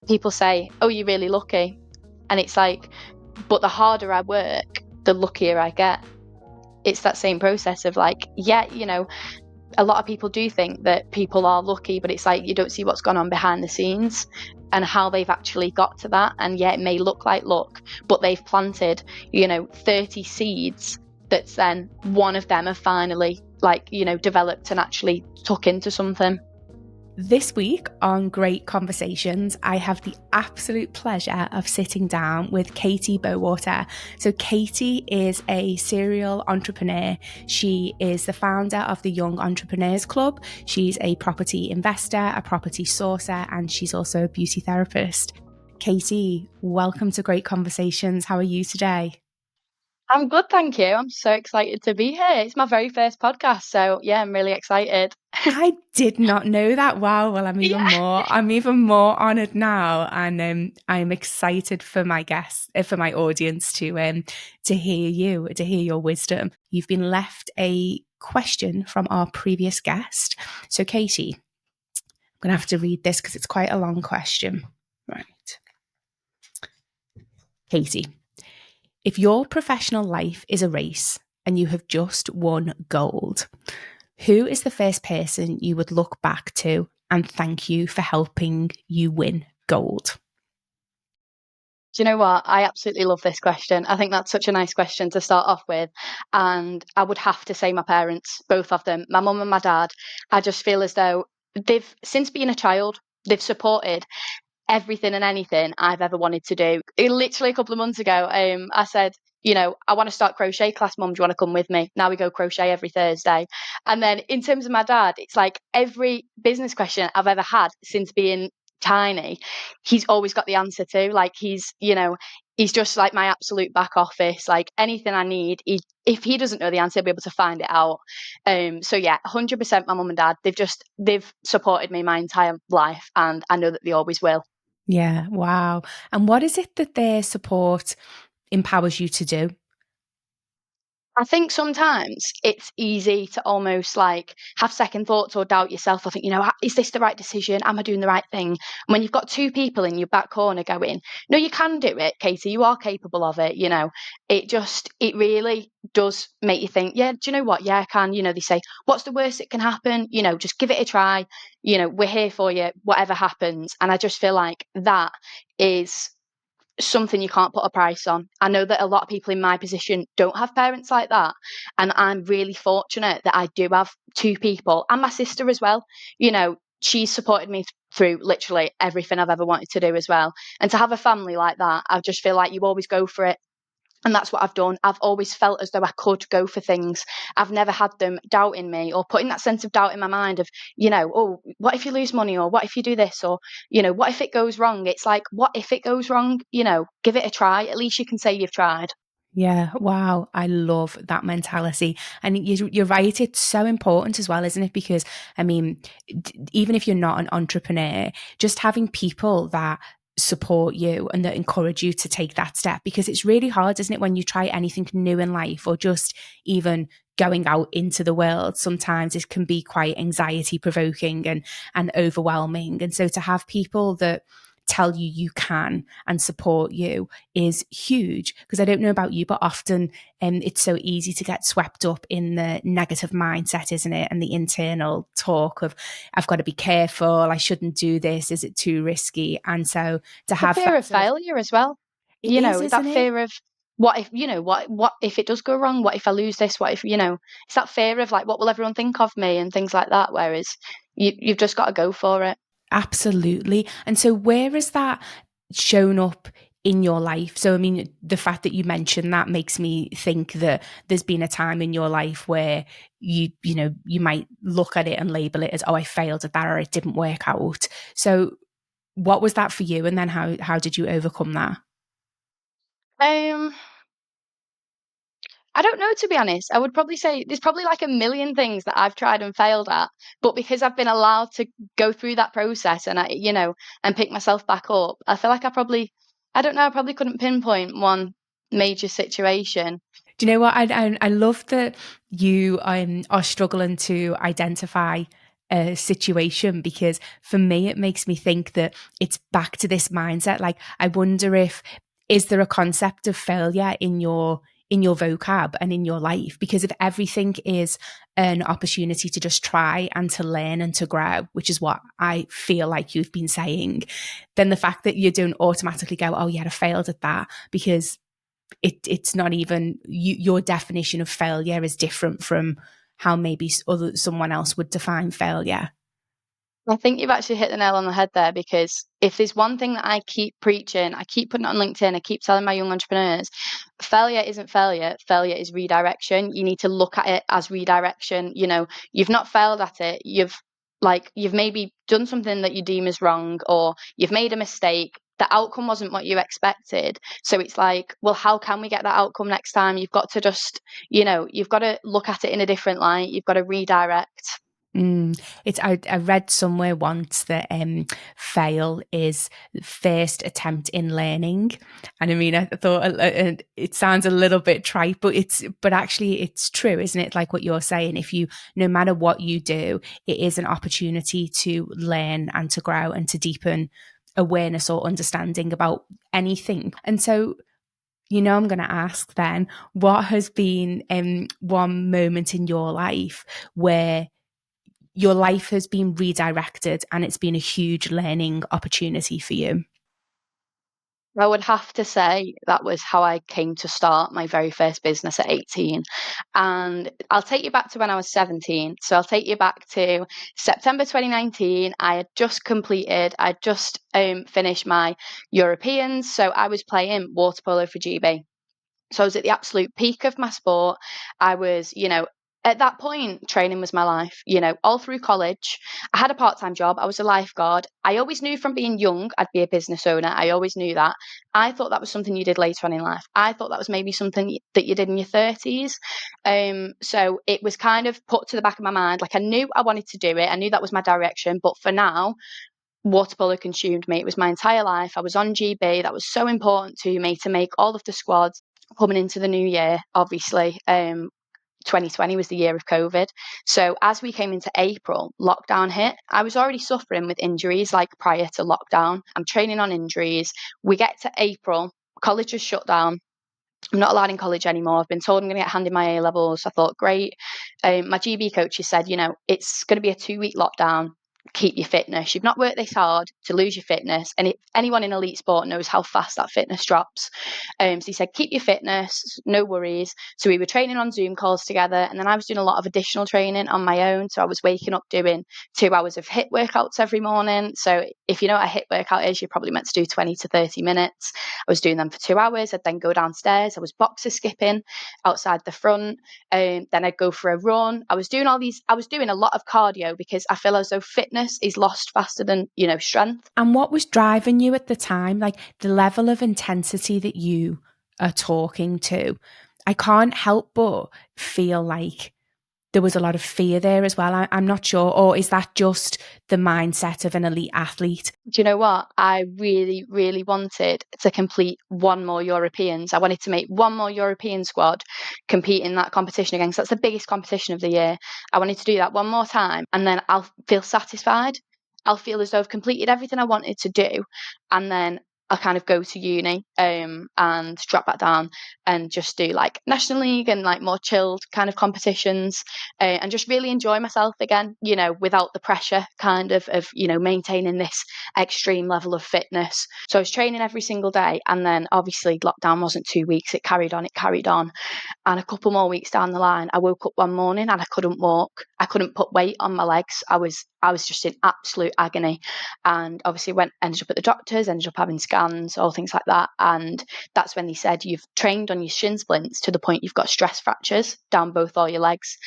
people say, oh, you're really lucky. And it's like, but the harder I work, the luckier I get. It's that same process of like, yeah, a lot of people do think that people are lucky, but it's like you don't see what's gone on behind the scenes and how they've actually got to that. And yeah, it may look like luck, but they've planted 30 seeds that's then one of them have finally developed and actually took into something. This week on Great Conversations, I have the absolute pleasure of sitting down with Katie Bowater. So Katie is a serial entrepreneur. She is the founder of the Young Entrepreneurs Club. She's a property investor, a property sourcer, and she's also a beauty therapist. Katie, welcome to Great Conversations. How are you today? I'm good, thank you. I'm so excited to be here. It's my very first podcast, so yeah, I'm really excited. I did not know that. Wow. Well, I'm even more honoured now, and I'm excited for my guests, for my audience to hear your wisdom. You've been left a question from our previous guest. So, Katie, I'm going to have to read this because it's quite a long question. Right, Katie. If your professional life is a race and you have just won gold, who is the first person you would look back to and thank you for helping you win gold? Do you know what? I absolutely love this question. I think that's such a nice question to start off with. And I would have to say my parents, both of them, my mum and my dad. I just feel as though since being a child, they've supported everything and anything I've ever wanted to do. Literally a couple of months ago, I said, I want to start crochet class, Mum, do you want to come with me? Now we go crochet every Thursday. And then in terms of my dad, it's like every business question I've ever had since being tiny, he's always got the answer to. Like he's just like my absolute back office. Like anything I need, if he doesn't know the answer, he'll be able to find it out. So yeah, 100% my mum and dad, they've supported me my entire life, and I know that they always will. Yeah, wow. And what is it that their support empowers you to do? I think sometimes it's easy to almost like have second thoughts or doubt yourself. I think, is this the right decision? Am I doing the right thing? And when you've got two people in your back corner going, no, you can do it, Katie, you are capable of it, it really does make you think, yeah, do you know what? Yeah, I can. They say, what's the worst that can happen? Just give it a try. We're here for you, whatever happens. And I just feel like that is something you can't put a price on. I know that a lot of people in my position don't have parents like that, and I'm really fortunate that I do have two people, and my sister as well. She's supported me through literally everything I've ever wanted to do as well. And to have a family like that, I just feel like you always go for it. And that's what I've done. I've always felt as though I could go for things. I've never had them doubting me or putting that sense of doubt in my mind of, oh, what if you lose money, or what if you do this, or, what if it goes wrong? It's like, what if it goes wrong? Give it a try. At least you can say you've tried. Yeah, wow. I love that mentality. And you're right. It's so important as well, isn't it? Because, I mean, even if you're not an entrepreneur, just having people that support you and that encourage you to take that step, because it's really hard, isn't it, when you try anything new in life or just even going out into the world. Sometimes it can be quite anxiety provoking and overwhelming. And so to have people that tell you you can and support you is huge. Because I don't know about you, but often it's so easy to get swept up in the negative mindset, isn't it? And the internal talk of, I've got to be careful, I shouldn't do this, is it too risky? And so to have The fear of failure as well. It is, That isn't it? fear of what if, what if it does go wrong? What if I lose this? What if, it's that fear of like, what will everyone think of me and things like that. Whereas you've just got to go for it. Absolutely. And so where has that shown up in your life? So, I mean, the fact that you mentioned that makes me think that there's been a time in your life where you might look at it and label it as, oh, I failed at that, or it didn't work out. So what was that for you? And then how did you overcome that? I don't know, to be honest. I would probably say there's probably like a million things that I've tried and failed at, but because I've been allowed to go through that process and and pick myself back up, I feel like I don't know, I probably couldn't pinpoint one major situation. Do you know what? I love that you are struggling to identify situation, because for me it makes me think that it's back to this mindset. Like, I wonder if, is there a concept of failure in your vocab and in your life? Because if everything is an opportunity to just try and to learn and to grow, which is what I feel like you've been saying, then the fact that you don't automatically go, oh yeah, I failed at that, because it's not even your definition of failure is different from how maybe someone else would define failure. I think you've actually hit the nail on the head there, because if there's one thing that I keep preaching, I keep putting it on LinkedIn, I keep telling my young entrepreneurs, failure isn't failure. Failure is redirection. You need to look at it as redirection. You know, you've not failed at it. You've maybe done something that you deem as wrong, or you've made a mistake. The outcome wasn't what you expected. So it's like, well, how can we get that outcome next time? You've got to just, you've got to look at it in a different light. You've got to redirect. It's I read somewhere once that fail is the first attempt in learning, and I mean I thought it sounds a little bit trite, but actually it's true, isn't it? Like what you're saying, if you, no matter what you do, it is an opportunity to learn and to grow and to deepen awareness or understanding about anything. And so, I'm going to ask then, what has been one moment in your life where your life has been redirected and it's been a huge learning opportunity for you? I would have to say that was how I came to start my very first business at 18. And I'll take you back to when I was 17. So I'll take you back to September 2019. I just finished my Europeans. So I was playing water polo for GB. So I was at the absolute peak of my sport. I was, at that point, training was my life, all through college. I had a part time job. I was a lifeguard. I always knew from being young I'd be a business owner. I always knew that. I thought that was something you did later on in life. I thought that was maybe something that you did in your 30s. So it was kind of put to the back of my mind. Like, I knew I wanted to do it. I knew that was my direction. But for now, water polo consumed me. It was my entire life. I was on GB. That was so important to me to make all of the squads coming into the new year. Obviously, 2020 was the year of COVID. So as we came into April, lockdown hit. I was already suffering with injuries like prior to lockdown. I'm training on injuries. We get to April, college is shut down. I'm not allowed in college anymore. I've been told I'm going to get handed my A levels. I thought, great. My GB coach has said, it's going to be a 2-week lockdown. Keep your fitness. You've not worked this hard to lose your fitness. And anyone in elite sport knows how fast that fitness drops. So he said, keep your fitness, no worries. So we were training on Zoom calls together. And then I was doing a lot of additional training on my own. So I was waking up doing 2 hours of HIIT workouts every morning. So if you know what a HIIT workout is, you're probably meant to do 20 to 30 minutes. I was doing them for 2 hours. I'd then go downstairs. I was boxer skipping outside the front. Then I'd go for a run. I was doing a lot of cardio, because I feel as though fitness is lost faster than, strength. And what was driving you at the time? Like the level of intensity that you are talking to, I can't help but feel like there was a lot of fear there as well. I'm not sure. Or is that just the mindset of an elite athlete? Do you know what? I really, really wanted to complete one more Europeans. I wanted to make one more European squad compete in that competition again, 'cause that's the biggest competition of the year. I wanted to do that one more time, and then I'll feel satisfied. I'll feel as though I've completed everything I wanted to do, and then I'll kind of go to uni and drop back down and just do like National League and like more chilled kind of competitions, and just really enjoy myself again, without the pressure kind of maintaining this extreme level of fitness. So I was training every single day, and then obviously lockdown wasn't 2 weeks. It carried on. And a couple more weeks down the line, I woke up one morning and I couldn't walk. I couldn't put weight on my legs. I was just in absolute agony. And obviously ended up at the doctors, ended up having scans, all things like that. And that's when they said, you've trained on your shin splints to the point you've got stress fractures down both all your legs.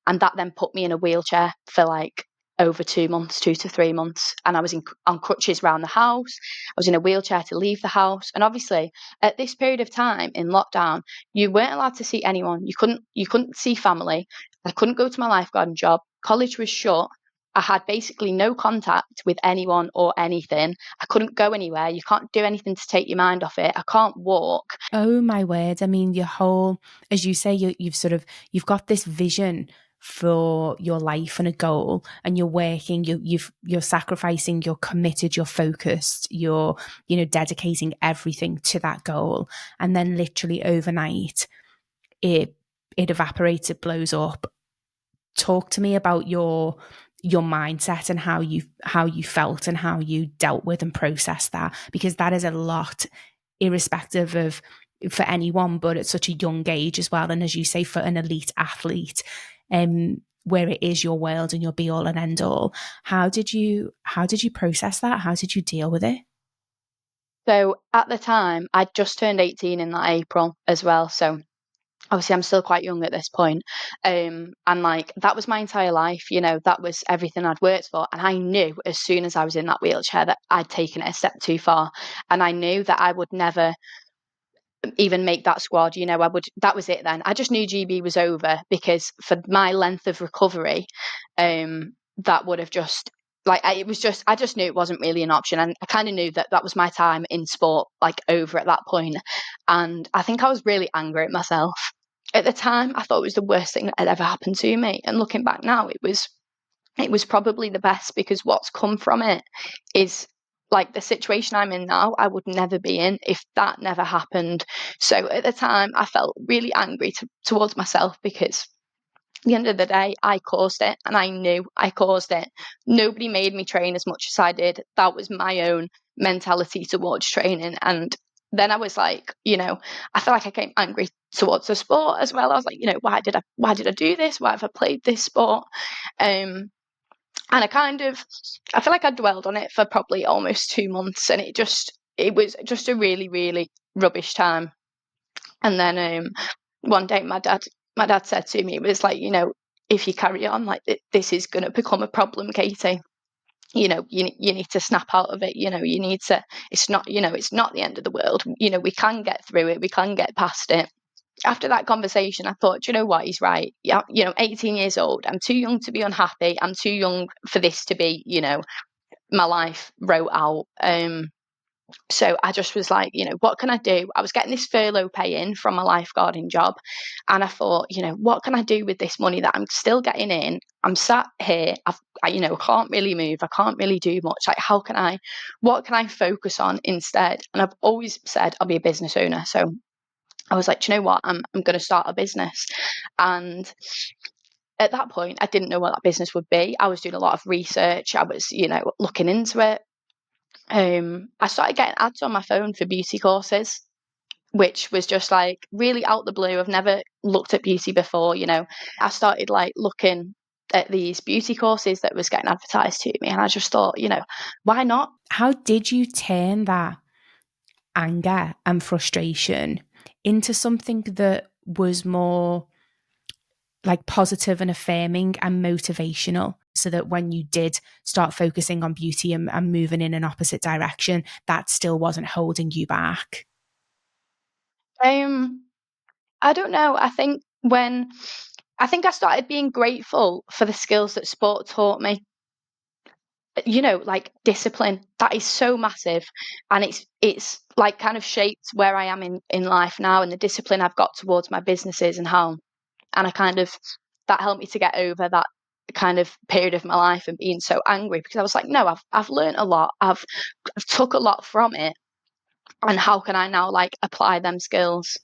And that then put me in a wheelchair for like over 2 months, 2 to 3 months. And I was on crutches around the house. I was in a wheelchair to leave the house. And obviously at this period of time in lockdown, you weren't allowed to see anyone. You couldn't see family. I couldn't go to my lifeguarding job. College was shut. I had basically no contact with anyone or anything. I couldn't go anywhere. You can't do anything to take your mind off it. I can't walk. Oh my word. I mean, your whole, as you say, you've got this vision for your life and a goal, and you're working, you're sacrificing, you're committed, you're focused, you're, you know, dedicating everything to that goal, and then literally overnight it evaporates, it blows up. Talk to me about your mindset and how you felt and how you dealt with and processed that, because that is a lot, irrespective of for anyone, but at such a young age as well, and as you say, for an elite athlete, where it is your world and your be all and end all. How did you process that? How did you deal with it? So at the time, I'd just turned 18 in that April as well. So obviously I'm still quite young at this point. And like that was my entire life, you know, that was everything I'd worked for. And I knew as soon as I was in that wheelchair that I'd taken it a step too far. And I knew that I would never even make that squad, you know, that was it then. I just knew GB was over, because for my length of recovery, that would have just like I just knew it wasn't really an option, and I kind of knew that that was my time in sport like over at that point. And I think I was really angry at myself at the time. I thought it was the worst thing that had ever happened to me, and looking back now, it was probably the best, because what's come from it is like the situation I'm in now, I would never be in if that never happened. So at the time, I felt really angry towards myself, because at the end of the day, I caused it, and I knew I caused it. Nobody made me train as much as I did. That was my own mentality towards training. And then I was like, you know, I feel like I came angry towards the sport as well. I was like, you know, why did I do this? Why have I played this sport? And I feel like I dwelled on it for probably almost 2 months, and it was just a really, really rubbish time. And then one day my dad said to me, it was like, you know, if you carry on like this is going to become a problem, Katie. You know, you need to snap out of it. You know, you need to. It's not, you know, it's not the end of the world. You know, we can get through it. We can get past it. After that conversation, I thought, you know what, he's right. Yeah, you know, 18 years old. I'm too young to be unhappy. I'm too young for this to be, you know, my life wrote out. So I just was like, you know, what can I do? I was getting this furlough pay in from my lifeguarding job. And I thought, you know, what can I do with this money that I'm still getting in? I'm sat here, you know, can't really move. I can't really do much. Like, what can I focus on instead? And I've always said I'll be a business owner. So I was like, do you know what? I'm going to start a business. And at that point, I didn't know what that business would be. I was doing a lot of research. I was, you know, looking into it. I started getting ads on my phone for beauty courses, which was just like really out the blue. I've never looked at beauty before, you know. I started like looking at these beauty courses that was getting advertised to me, and I just thought, you know, why not? How did you turn that anger and frustration into something that was more like positive and affirming and motivational, so that when you did start focusing on beauty and moving in an opposite direction, that still wasn't holding you back? Um, I don't know. I think I started being grateful for the skills that sport taught me. You know, like discipline, that is so massive, and it's like kind of shaped where I am in life now, and the discipline I've got towards my businesses, and I kind of that helped me to get over that kind of period of my life and being so angry, because I was like, no, I've learned a lot, I've took a lot from it, and how can I now like apply them skills?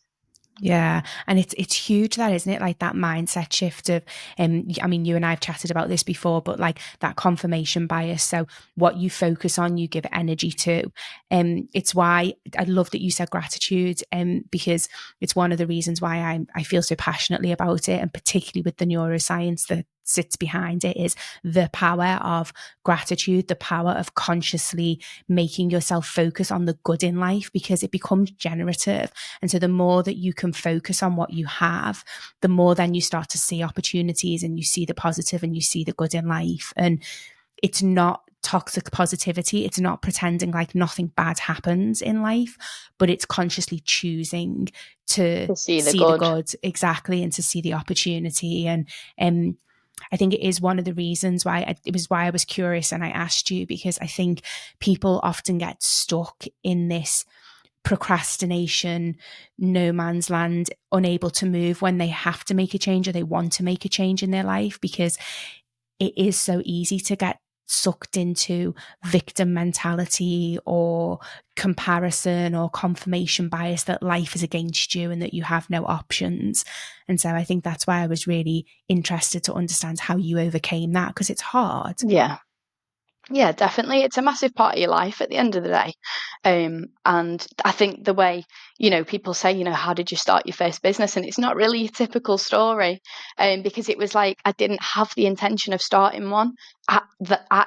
Yeah, and it's huge, that, isn't it? Like that mindset shift of, I mean, you and I have chatted about this before, but like that confirmation bias. So what you focus on, you give energy to. It's why I love that you said gratitude, because it's one of the reasons why I feel so passionately about it, and particularly with the neuroscience that sits behind it, is the power of gratitude, the power of consciously making yourself focus on the good in life, because it becomes generative. And so the more that you can focus on what you have, the more then you start to see opportunities, and you see the positive, and you see the good in life. And it's not toxic positivity. It's not pretending like nothing bad happens in life, but it's consciously choosing to To see the see the good. good, exactly, and to see the opportunity. And I think it is one of the reasons why it was why I was curious and I asked you, because I think people often get stuck in this procrastination, no man's land, unable to move when they have to make a change or they want to make a change in their life, because it is so easy to get sucked into victim mentality or comparison or confirmation bias that life is against you and that you have no options. And so I think that's why I was really interested to understand how you overcame that, because it's hard. Yeah. Yeah, definitely. It's a massive part of your life at the end of the day. And I think the way, people say, how did you start your first business? And it's not really a typical story, because it was like I didn't have the intention of starting one. At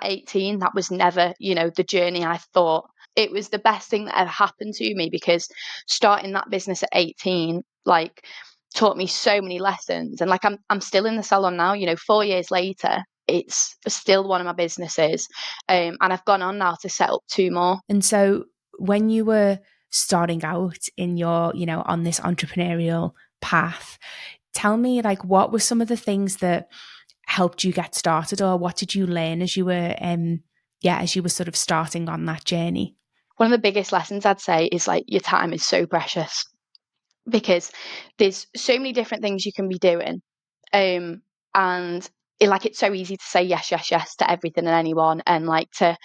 18, that was never, the journey I thought. It was the best thing that ever happened to me, because starting that business at 18, like, taught me so many lessons. And like I'm still in the salon now, 4 years later, it's still one of my businesses. And I've gone on now to set up two more. And so when you were starting out in your, on this entrepreneurial path, tell me, like, what were some of the things that helped you get started, or what did you learn as you were, as you were sort of starting on that journey? One of the biggest lessons I'd say is like your time is so precious, because there's so many different things you can be doing. And it's so easy to say yes, yes, yes to everything and anyone, and like to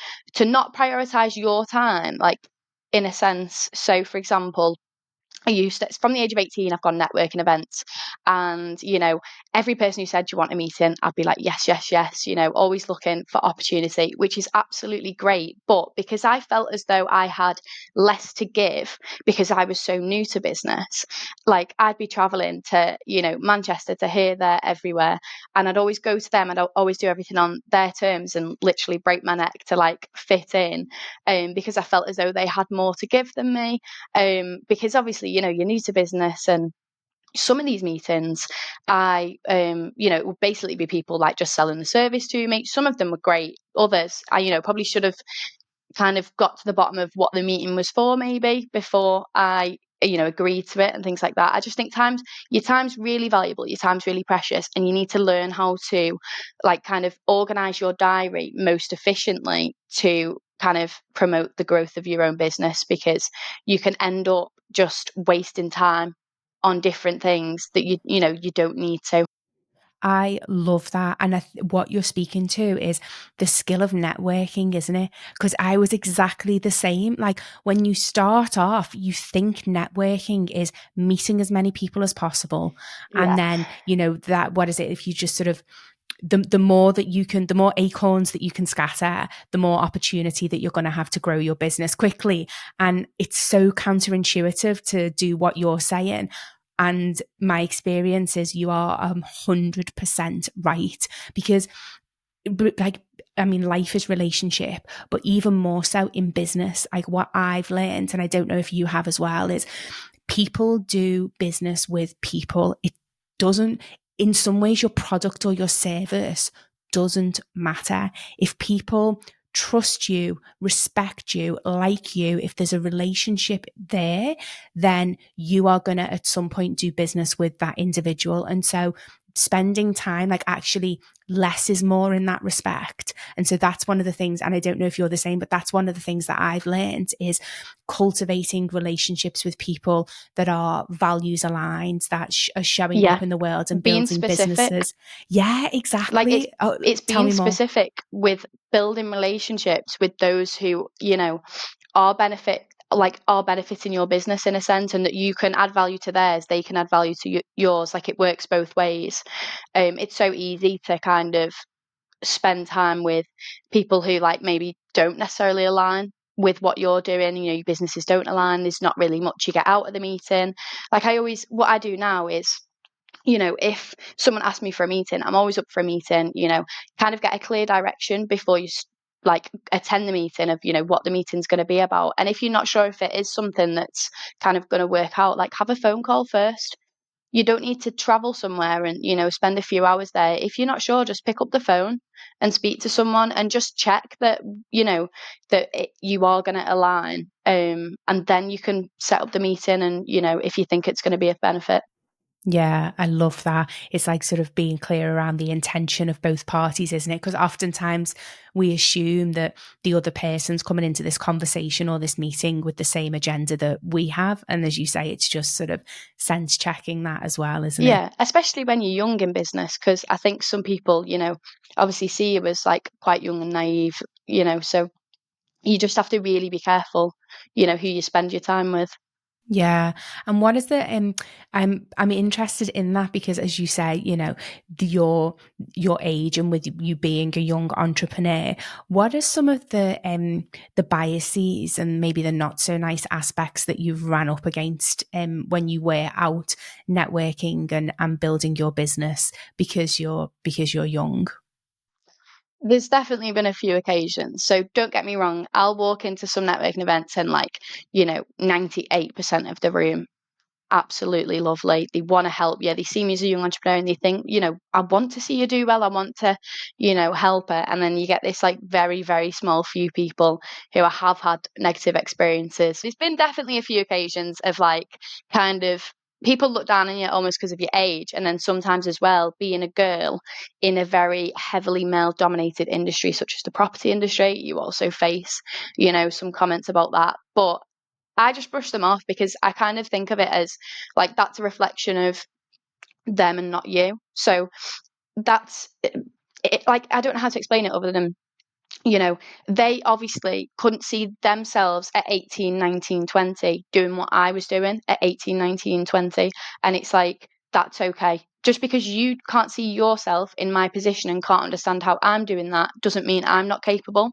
not prioritize your time, like, in a sense. So for example, I used to, from the age of 18, I've gone networking events. And, every person who said, "Do you want a meeting?" I'd be like, "Yes, yes, yes," always looking for opportunity, which is absolutely great. But because I felt as though I had less to give, because I was so new to business, like, I'd be traveling to, Manchester, to here, there, everywhere. And I'd always go to them, and I'd always do everything on their terms and literally break my neck to like fit in, because I felt as though they had more to give than me. Because obviously, you're new to business, and some of these meetings, it would basically be people like just selling the service to me. Some of them were great. Others, I, probably should have kind of got to the bottom of what the meeting was for, maybe, before I, agreed to it and things like that. I just think your time's really valuable, your time's really precious, and you need to learn how to, like, kind of organize your diary most efficiently to kind of promote the growth of your own business, because you can end up just wasting time on different things that you don't need to. I love that. And what you're speaking to is the skill of networking, isn't it? Because I was exactly the same. Like, when you start off, you think networking is meeting as many people as possible. And Yeah. then, that, what is it? If you just sort of, the more that you can, the more acorns that you can scatter, the more opportunity that you're going to have to grow your business quickly. And it's so counterintuitive to do what you're saying. And my experience is you are 100% right, because, like, I mean, life is relationship, but even more so in business. Like, what I've learned, and I don't know if you have as well, is people do business with people. It doesn't, in some ways, your product or your service doesn't matter. If people trust you, respect you, like you, if there's a relationship there, then you are going to at some point do business with that individual. And so spending time, like, actually less is more in that respect. And so that's one of the things, and I don't know if you're the same, but that's one of the things that I've learned, is cultivating relationships with people that are values aligned, that are showing Yeah. up in the world and Being building specific. businesses. Yeah, Like, exactly. Oh, it's tell being me more. specific with building relationships with those who, are benefiting your business in a sense, and that you can add value to theirs, they can add value to yours. Like, it works both ways. It's so easy to kind of spend time with people who, like, maybe don't necessarily align with what you're doing. Your businesses don't align. There's not really much you get out of the meeting. Like, what I do now is, if someone asks me for a meeting, I'm always up for a meeting, kind of get a clear direction before you like attend the meeting of, what the meeting's going to be about. And if you're not sure if it is something that's kind of going to work out, like, have a phone call first. You don't need to travel somewhere and, spend a few hours there. If you're not sure, just pick up the phone and speak to someone and just check that, you are going to align. And then you can set up the meeting and, if you think it's going to be of benefit. Yeah, I love that. It's like sort of being clear around the intention of both parties, isn't it? Because oftentimes we assume that the other person's coming into this conversation or this meeting with the same agenda that we have. And as you say, it's just sort of sense checking that as well, isn't it? Yeah, especially when you're young in business, because I think some people, obviously see you as like quite young and naive, so you just have to really be careful, who you spend your time with. Yeah. And what is the I'm interested in that because as you say, your age and with you being a young entrepreneur, what are some of the biases and maybe the not so nice aspects that you've ran up against when you were out networking and building your business because you're young? There's definitely been a few occasions. So don't get me wrong, I'll walk into some networking events and 98% of the room absolutely lovely. They want to help you. They see me as a young entrepreneur and they think, I want to see you do well. I want to, help her. And then you get this like very, very small few people who have had negative experiences. There's been definitely a few occasions of like kind of people look down on you almost because of your age. And then sometimes as well, being a girl in a very heavily male dominated industry, such as the property industry, you also face, some comments about that. But I just brush them off because I kind of think of it as like that's a reflection of them and not you. So that's it, like I don't know how to explain it other than you know they obviously couldn't see themselves at 18, 19, 20 doing what I was doing at 18, 19, 20, and it's like that's okay. Just because you can't see yourself in my position and can't understand how I'm doing that doesn't mean I'm not capable.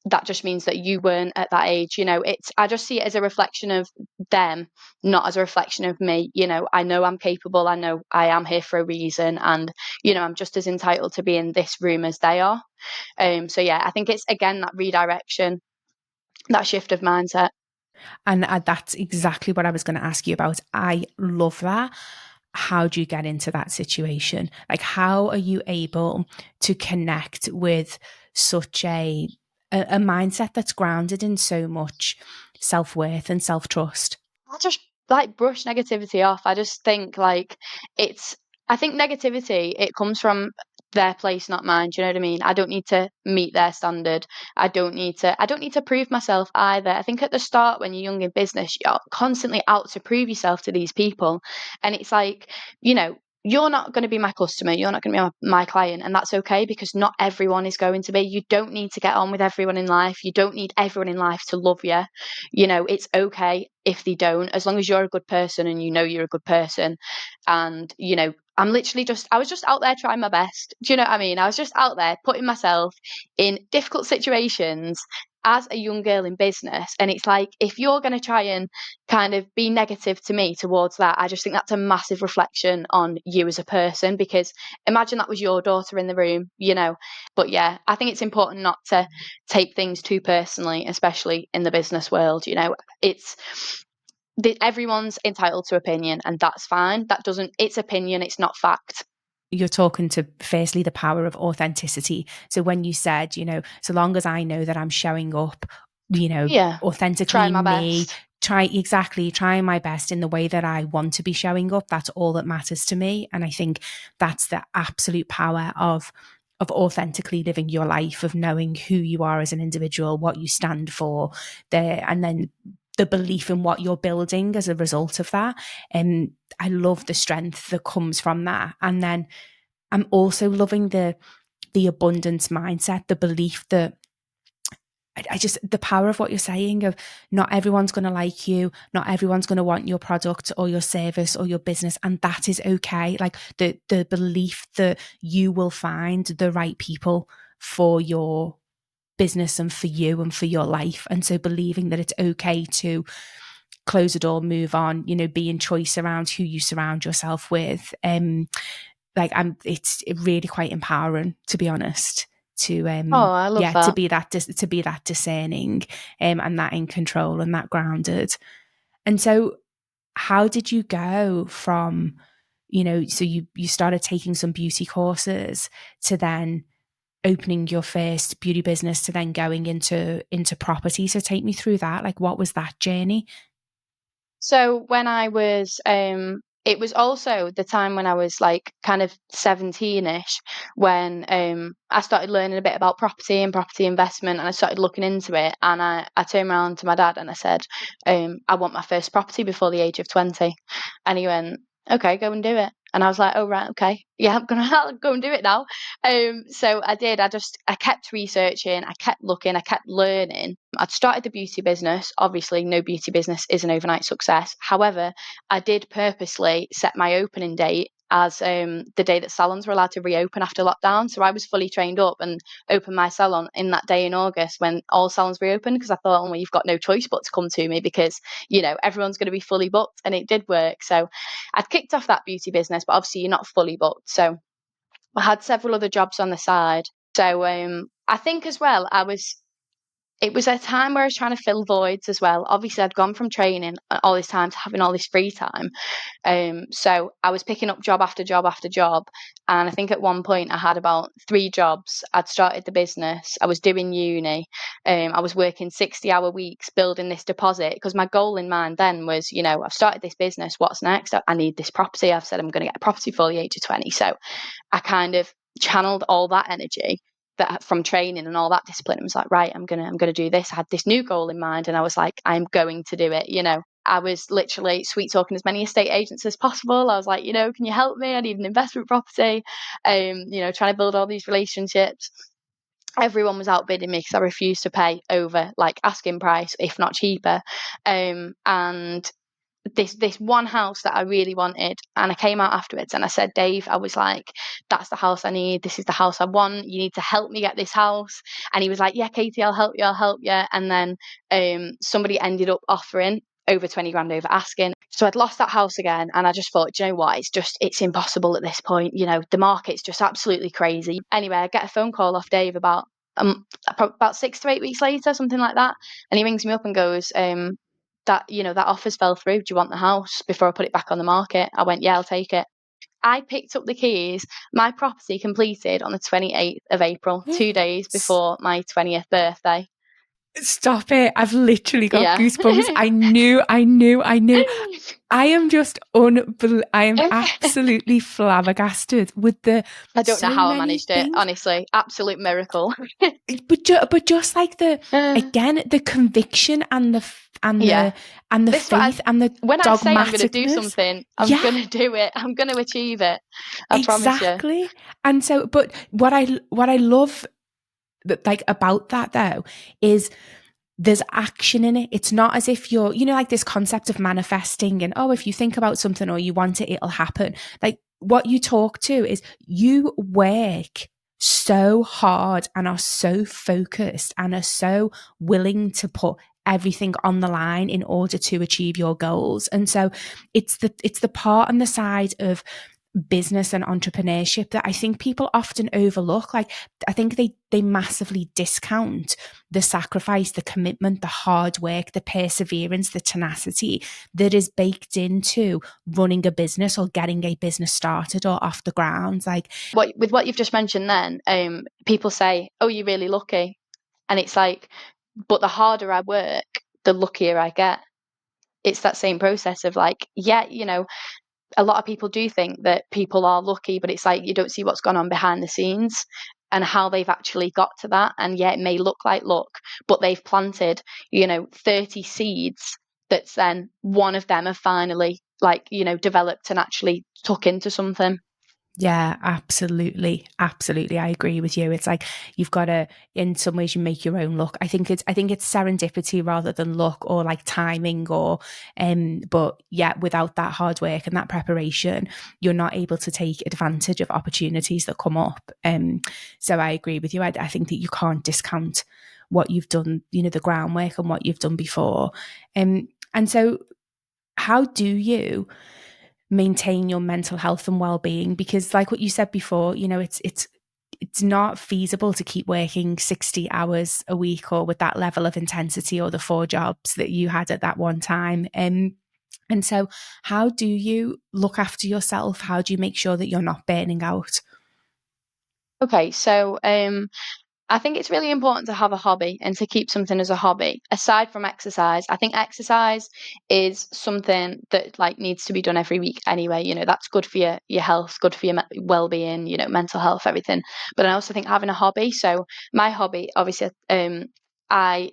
That just means that you weren't at that age. It's I just see it as a reflection of them, not as a reflection of me. I know I'm capable, I know I am here for a reason, and I'm just as entitled to be in this room as they are. So yeah, I think it's again that redirection, that shift of mindset. And that's exactly what I was going to ask you about. I love that. How do you get into that situation? Like, how are you able to connect with such a mindset that's grounded in so much self-worth and self-trust? I just like brush negativity off. I just think like it's I think negativity it comes from their place, not mine. Do you know what I mean? I don't need to meet their standard. I don't need to prove myself either. I think at the start when you're young in business, you're constantly out to prove yourself to these people. And it's like, you're not going to be my customer, you're not going to be my client, and that's okay because not everyone is going to be. You don't need to get on with everyone in life. You don't need everyone in life to love you. It's okay if they don't, as long as you're a good person and you're a good person. And, I was just out there trying my best. Do you know what I mean? I was just out there putting myself in difficult situations as a young girl in business. And it's like, if you're going to try and kind of be negative to me towards that, I just think that's a massive reflection on you as a person. Because imagine that was your daughter in the room. But yeah, I think it's important not to take things too personally, especially in the business world. It's everyone's entitled to opinion, and that's fine. That doesn't, it's opinion, it's not fact. You're talking to firstly the power of authenticity. So when you said, so long as I know that I'm showing up, Yeah, authentically try my me, best. trying my best in the way that I want to be showing up, that's all that matters to me. And I think that's the absolute power of authentically living your life, of knowing who you are as an individual, what you stand for, and then the belief in what you're building as a result of that. And I love the strength that comes from that. And then I'm also loving the abundance mindset, the belief that I just the power of what you're saying of not everyone's going to like you, not everyone's going to want your product or your service or your business, and that is okay. Like the belief that you will find the right people for your business and for you and for your life, and so believing that it's okay to close the door, move on, be in choice around who you surround yourself with. It's really quite empowering, to be honest, to Oh, I love yeah, to that. be that discerning, and that in control and that grounded. And so how did you go from, so you started taking some beauty courses to then opening your first beauty business to then going into property? So take me through that. Like, what was that journey? So when I was it was also the time when I was like kind of 17ish, when I started learning a bit about property and property investment, and I started looking into it. And I turned around to my dad and I said, I want my first property before the age of 20. And he went, okay, go and do it. And I was like, oh, right, okay. Yeah, I'm going to go and do it now. So I did. I kept researching, I kept looking, I kept learning. I'd started the beauty business. Obviously, no beauty business is an overnight success. However, I did purposely set my opening date as the day that salons were allowed to reopen after lockdown. So I was fully trained up and opened my salon in that day in August when all salons reopened, because I thought, oh, well, you've got no choice but to come to me, because, you know, everyone's going to be fully booked. And it did work. So I'd kicked off that beauty business, but obviously you're not fully booked. So I had several other jobs on the side. So I think as well, it was a time where I was trying to fill voids as well. Obviously, I'd gone from training all this time to having all this free time. So I was picking up job after job after job. And I think at one point I had about 3 jobs. I'd started the business, I was doing uni, I was working 60-hour weeks building this deposit, because my goal in mind then was, you know, I've started this business, what's next? I need this property. I've said I'm going to get a property before the age of 20. So I kind of channeled all that energy that from training and all that discipline. I was like, right, I'm gonna do this. I had this new goal in mind, and I was like, I'm going to do it. You know, I was literally sweet talking as many estate agents as possible. I was like, you know, can you help me? I need an investment property. You know, trying to build all these relationships. Everyone was outbidding me because I refused to pay over like asking price, if not cheaper. And this one house that I really wanted, and I came out afterwards and I said, Dave, I was like, that's the house I need, this is the house I want, you need to help me get this house. And he was like, yeah, Katie, I'll help you. And then somebody ended up offering over 20 grand over asking. So I'd lost that house again, and I just thought, do you know what, it's impossible at this point, you know, the market's just absolutely crazy. Anyway, I get a phone call off Dave about 6 to 8 weeks later, something like that, and he rings me up and goes, that, you know, that offers fell through, do you want the house before I put it back on the market? I went, yeah, I'll take it. I picked up the keys. My property completed on the 28th of April, 2 days before my 20th birthday. Stop it. I've literally got Yeah. goosebumps. I knew. I am just I am absolutely flabbergasted with the I don't know so how I many managed it, things. honestly. Absolute miracle. But just like the, again, the conviction and Yeah. and the This what I, faith and the when I say I'm going to do dogmaticness. something, I'm Yeah, going to do it. I'm going to achieve it. I promise you. exactly. And so, but what I love like about that though is there's action in it. It's not as if you're, you know, like this concept of manifesting and, oh, if you think about something or you want it, it'll happen. Like what you talk to is you work so hard and are so focused and are so willing to put everything on the line in order to achieve your goals. And so it's the part and the side of business and entrepreneurship that I think people often overlook. Like I think they massively discount the sacrifice, the commitment, the hard work, the perseverance, the tenacity that is baked into running a business or getting a business started or off the ground. Like What you've just mentioned then, people say, oh, you're really lucky. And it's like, but the harder I work, the luckier I get. It's that same process of like, yeah, you know, a lot of people do think that people are lucky, but it's like you don't see what's gone on behind the scenes and how they've actually got to that. And yeah, it may look like luck, but they've planted, you know, 30 seeds that's then one of them have finally like, you know, developed and actually took into something. yeah, absolutely. Absolutely. I agree with you. It's like you've got to, in some ways, you make your own luck. I think it's serendipity rather than luck or like timing or but yeah, without that hard work and that preparation, you're not able to take advantage of opportunities that come up. So I agree with you. I think that you can't discount what you've done, you know, the groundwork and what you've done before. And so how do you maintain your mental health and well-being? Because like what you said before, you know, it's not feasible to keep working 60 hours a week or with that level of intensity or the 4 jobs that you had at that one time. And so how do you look after yourself? How do you make sure that you're not burning out? Okay, so I think it's really important to have a hobby and to keep something as a hobby aside from exercise. I think exercise is something that like needs to be done every week anyway. You know, that's good for your health, good for your well-being, you know, mental health, everything. But I also think having a hobby. So my hobby, obviously, I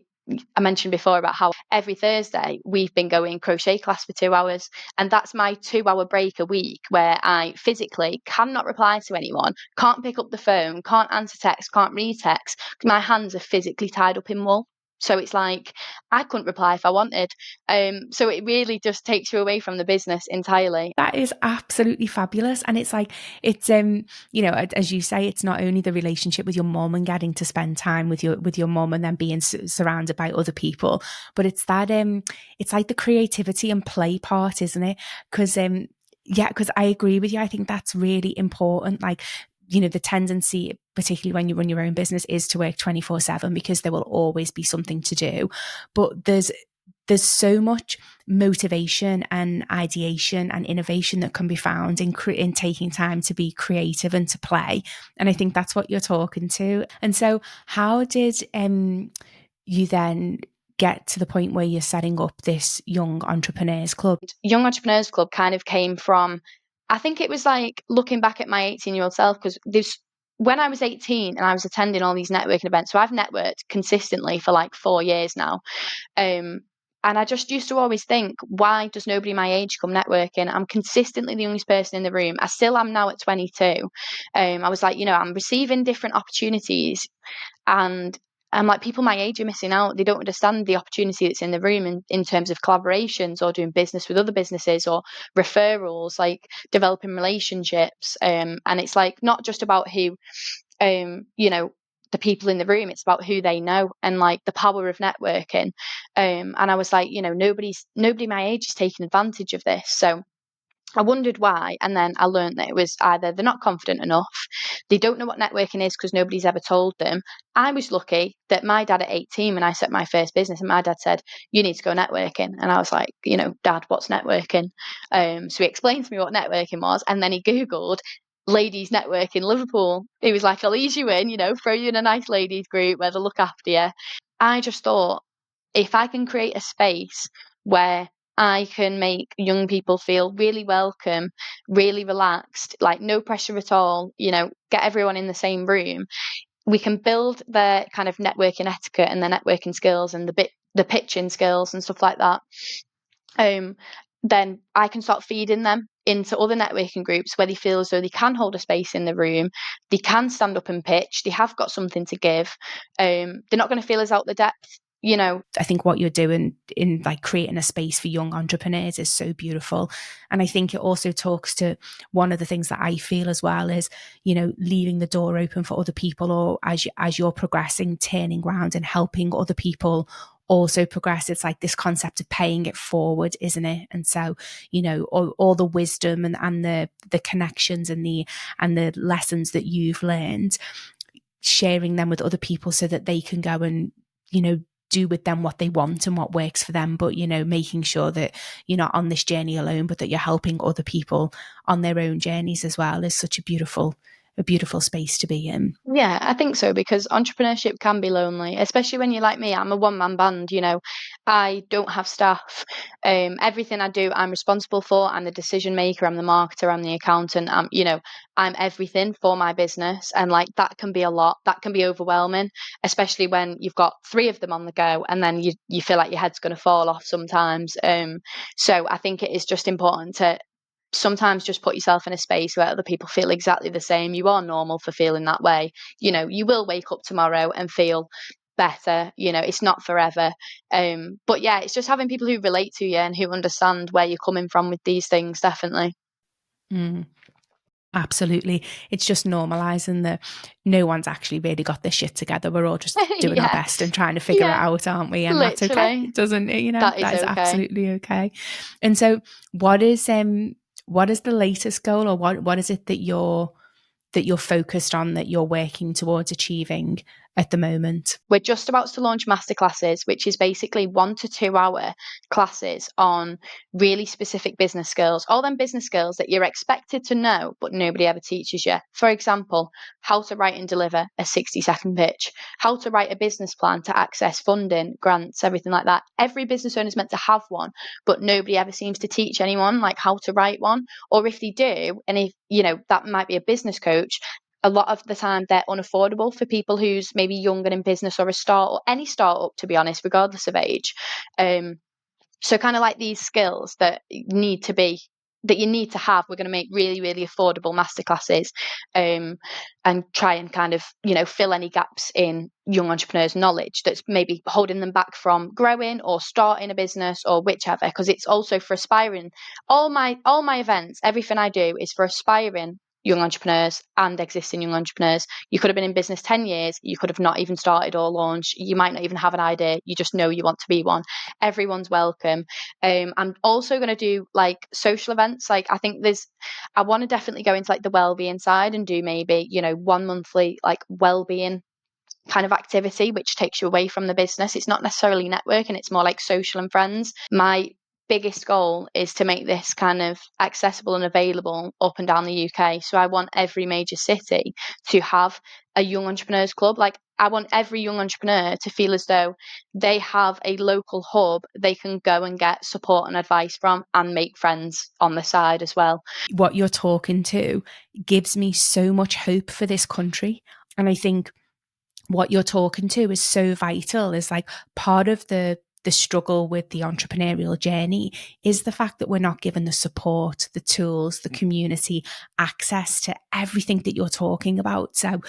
I mentioned before about how every Thursday we've been going crochet class for 2 hours. And that's my 2 hour break a week where I physically cannot reply to anyone, can't pick up the phone, can't answer text, can't read text. My hands are physically tied up in wool. So it's like I couldn't reply if I wanted. So it really just takes you away from the business entirely. That is absolutely fabulous. And it's like, it's, you know, as you say, it's not only the relationship with your mom and getting to spend time with your mom and then being surrounded by other people, but it's that, it's like the creativity and play part, isn't it? Because, yeah, because I agree with you. I think that's really important. Like, you know, the tendency, particularly when you run your own business, is to work 24/7 because there will always be something to do. But there's so much motivation and ideation and innovation that can be found in taking time to be creative and to play. And I think that's what you're talking to. And so, how did you then get to the point where you're setting up this Young Entrepreneurs Club? Young Entrepreneurs Club kind of came from, I think it was like looking back at my 18-year-old self, because there's when I was 18 and I was attending all these networking events. So I've networked consistently for like 4 years now. Um, and I just used to always think, why does nobody my age come networking? I'm consistently the youngest person in the room. I still am now at 22. I was like, you know, I'm receiving different opportunities, and I'm like, people my age are missing out. They don't understand the opportunity that's in the room in terms of collaborations or doing business with other businesses or referrals, like developing relationships. And it's like not just about who, you know, the people in the room, it's about who they know and like the power of networking. And I was like, you know, nobody my age is taking advantage of this. So I wondered why, and then I learned that it was either they're not confident enough, they don't know what networking is because nobody's ever told them. I was lucky that my dad at 18, when I set my first business, and my dad said, "You need to go networking," and I was like, you know, Dad, what's networking? So he explained to me what networking was, and then he googled ladies network in Liverpool. He was like, "I'll ease you in, you know, throw you in a nice ladies group where they'll look after you." I just thought, if I can create a space where I can make young people feel really welcome, really relaxed, like no pressure at all, you know, get everyone in the same room, we can build their kind of networking etiquette and their networking skills and the pitching skills and stuff like that. Um, then I can start feeding them into other networking groups where they feel as though they can hold a space in the room, they can stand up and pitch, they have got something to give. They're not going to feel as out the depth, you know. I think what you're doing in like creating a space for young entrepreneurs is so beautiful. And I think it also talks to one of the things that I feel as well is, you know, leaving the door open for other people, or as you're progressing, turning around and helping other people also progress. It's like this concept of paying it forward, isn't it? And so, you know, all the wisdom and the connections and the lessons that you've learned, sharing them with other people so that they can go and, you know, do with them what they want and what works for them, but, you know, making sure that you're not on this journey alone, but that you're helping other people on their own journeys as well, is such a beautiful space to be in. Yeah, I think so, because entrepreneurship can be lonely, especially when you're like me. I'm a one-man band, you know. I don't have staff. Everything I do, I'm responsible for. I'm the decision maker, I'm the marketer, I'm the accountant. You know, I'm everything for my business. And like that can be a lot. That can be overwhelming, especially when you've got three of them on the go and then you feel like your head's going to fall off sometimes. So I think it is just important to sometimes just put yourself in a space where other people feel exactly the same. You are normal for feeling that way. You know, you will wake up tomorrow and feel better. You know, it's not forever. But yeah, it's just having people who relate to you and who understand where you're coming from with these things, definitely. Mm. Absolutely. It's just normalizing that no one's actually really got this shit together. We're all just doing our Yeah. best and trying to figure it Yeah. out, aren't we? And that's okay. Literally. It doesn't, you know, That is that is okay. absolutely okay. And so what is the latest goal, or what is it that you're focused on, that you're working towards achieving at the moment? We're just about to launch masterclasses, which is basically 1 to 2 hour classes on really specific business skills, all them business skills that you're expected to know, but nobody ever teaches you. For example, how to write and deliver a 60-second pitch, how to write a business plan to access funding, grants, everything like that. Every business owner is meant to have one, but nobody ever seems to teach anyone like how to write one. Or if they do, and if, that might be a business coach, a lot of the time they're unaffordable for people who's maybe younger in business or a start or any startup, to be honest, regardless of age. So kind of like these skills that you need to have, we're going to make really, really affordable masterclasses, and try and kind of, fill any gaps in young entrepreneurs' knowledge that's maybe holding them back from growing or starting a business or whichever, because it's also for aspiring. All my events, everything I do is for aspiring young entrepreneurs and existing young entrepreneurs. You could have been in business 10 years, you could have not even started or launched, you might not even have an idea, you just know you want to be one. Everyone's welcome. I'm also going to do like social events. Like I want to definitely go into like the well-being side and do maybe, 1 monthly like well-being kind of activity, which takes you away from the business. It's not necessarily networking, it's more like social and friends. My biggest goal is to make this kind of accessible and available up and down the UK. So I want every major city to have a young entrepreneurs club. Like I want every young entrepreneur to feel as though they have a local hub they can go and get support and advice from and make friends on the side as well. What you're talking to gives me so much hope for this country. And I think what you're talking to is so vital, is like part of the struggle with the entrepreneurial journey is the fact that we're not given the support, the tools, the community, access to everything that you're talking about. So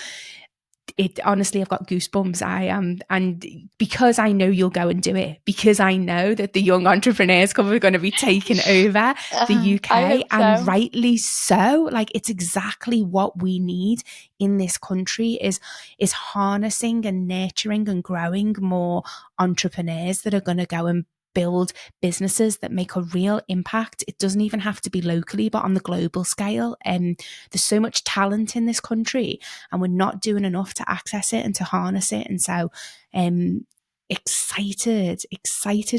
it honestly, I've got goosebumps. I am, and because I know you'll go and do it, because I know that the Young Entrepreneurs Club are going to be taking over the I UK, hope and so. rightly so. Like it's exactly what we need in this country is harnessing and nurturing and growing more entrepreneurs that are going to go and build businesses that make a real impact. It doesn't even have to be locally, but on the global scale. And there's so much talent in this country, and we're not doing enough to access it and to harness it. And so, excited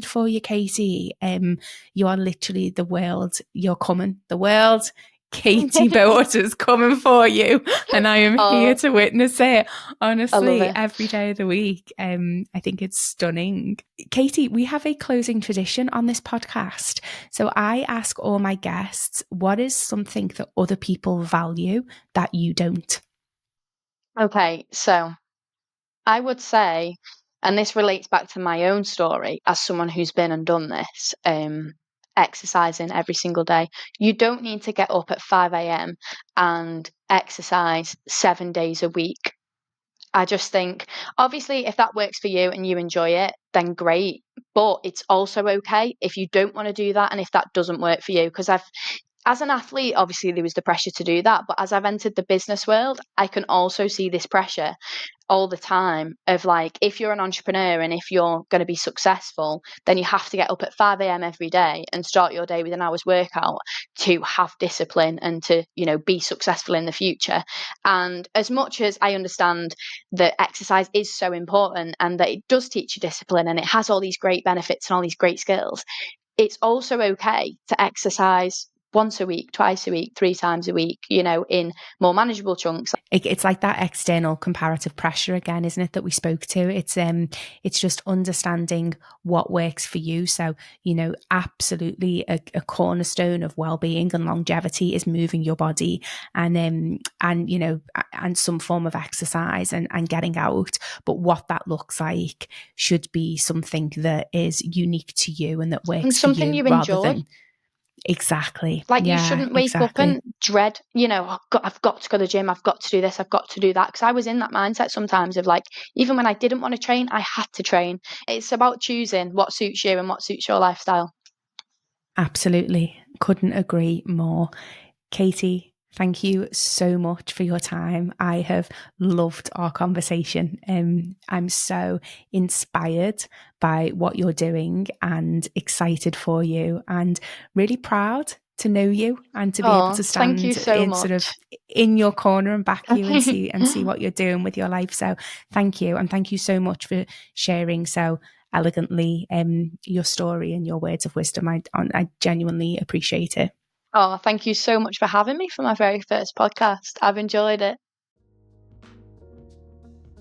for you, Katie. You are literally the world. You're coming. The world. Katie Bowater's coming for you, and I am here Oh, to witness it. I love Honestly, it. every day of the week. I think it's stunning. Katie, we have a closing tradition on this podcast. So I ask all my guests, what is something that other people value that you don't? Okay, so I would say, and this relates back to my own story as someone who's been and done this, exercising every single day. You don't need to get up at 5 a.m. and exercise 7 days a week. I just think, obviously, if that works for you and you enjoy it, then great. But it's also okay if you don't want to do that and if that doesn't work for you. Because as an athlete, obviously there was the pressure to do that. But as I've entered the business world, I can also see this pressure all the time of like, if you're an entrepreneur and if you're going to be successful, then you have to get up at 5 a.m. every day and start your day with an hour's workout to have discipline and to, be successful in the future. And as much as I understand that exercise is so important and that it does teach you discipline and it has all these great benefits and all these great skills, it's also okay to exercise once a week, twice a week, 3 times a week, in more manageable chunks. It's like that external comparative pressure again, isn't it, that we spoke to? It's just understanding what works for you. So, absolutely a cornerstone of well-being and longevity is moving your body and some form of exercise and getting out. But what that looks like should be something that is unique to you and that And works for something you you rather enjoy. than exactly. Like you Yeah, shouldn't wake up exactly. and dread, I've got to go to the gym, I've got to do this, I've got to do that. Because I was in that mindset sometimes of like, even when I didn't want to train, I had to train. It's about choosing what suits you and what suits your lifestyle. Absolutely. Couldn't agree more. Katie, thank you so much for your time. I have loved our conversation. I'm so inspired by what you're doing and excited for you and really proud to know you and to be able Oh, to thank you stand so in sort of much. in your corner and back you and see what you're doing with your life. So thank you, and thank you so much for sharing so elegantly your story and your words of wisdom. I genuinely appreciate it. Oh, thank you so much for having me for my very first podcast. I've enjoyed it.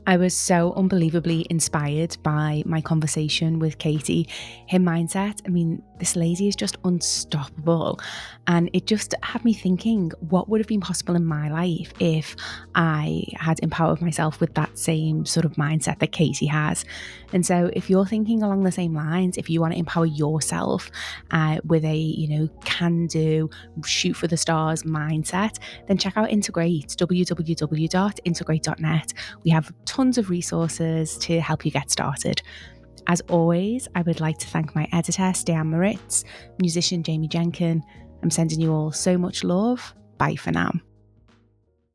I was so unbelievably inspired by my conversation with Katie. Her mindset, I mean, this lady is just unstoppable. And it just had me thinking what would have been possible in my life if I had empowered myself with that same sort of mindset that Katie has. And so if you're thinking along the same lines, if you want to empower yourself with a, can do, shoot for the stars mindset, then check out Integrate, www.integrate.net. We have tons of resources to help you get started. As always, I would like to thank my editor, Stian Moritz, musician Jamie Jenkin. I'm sending you all so much love. Bye for now.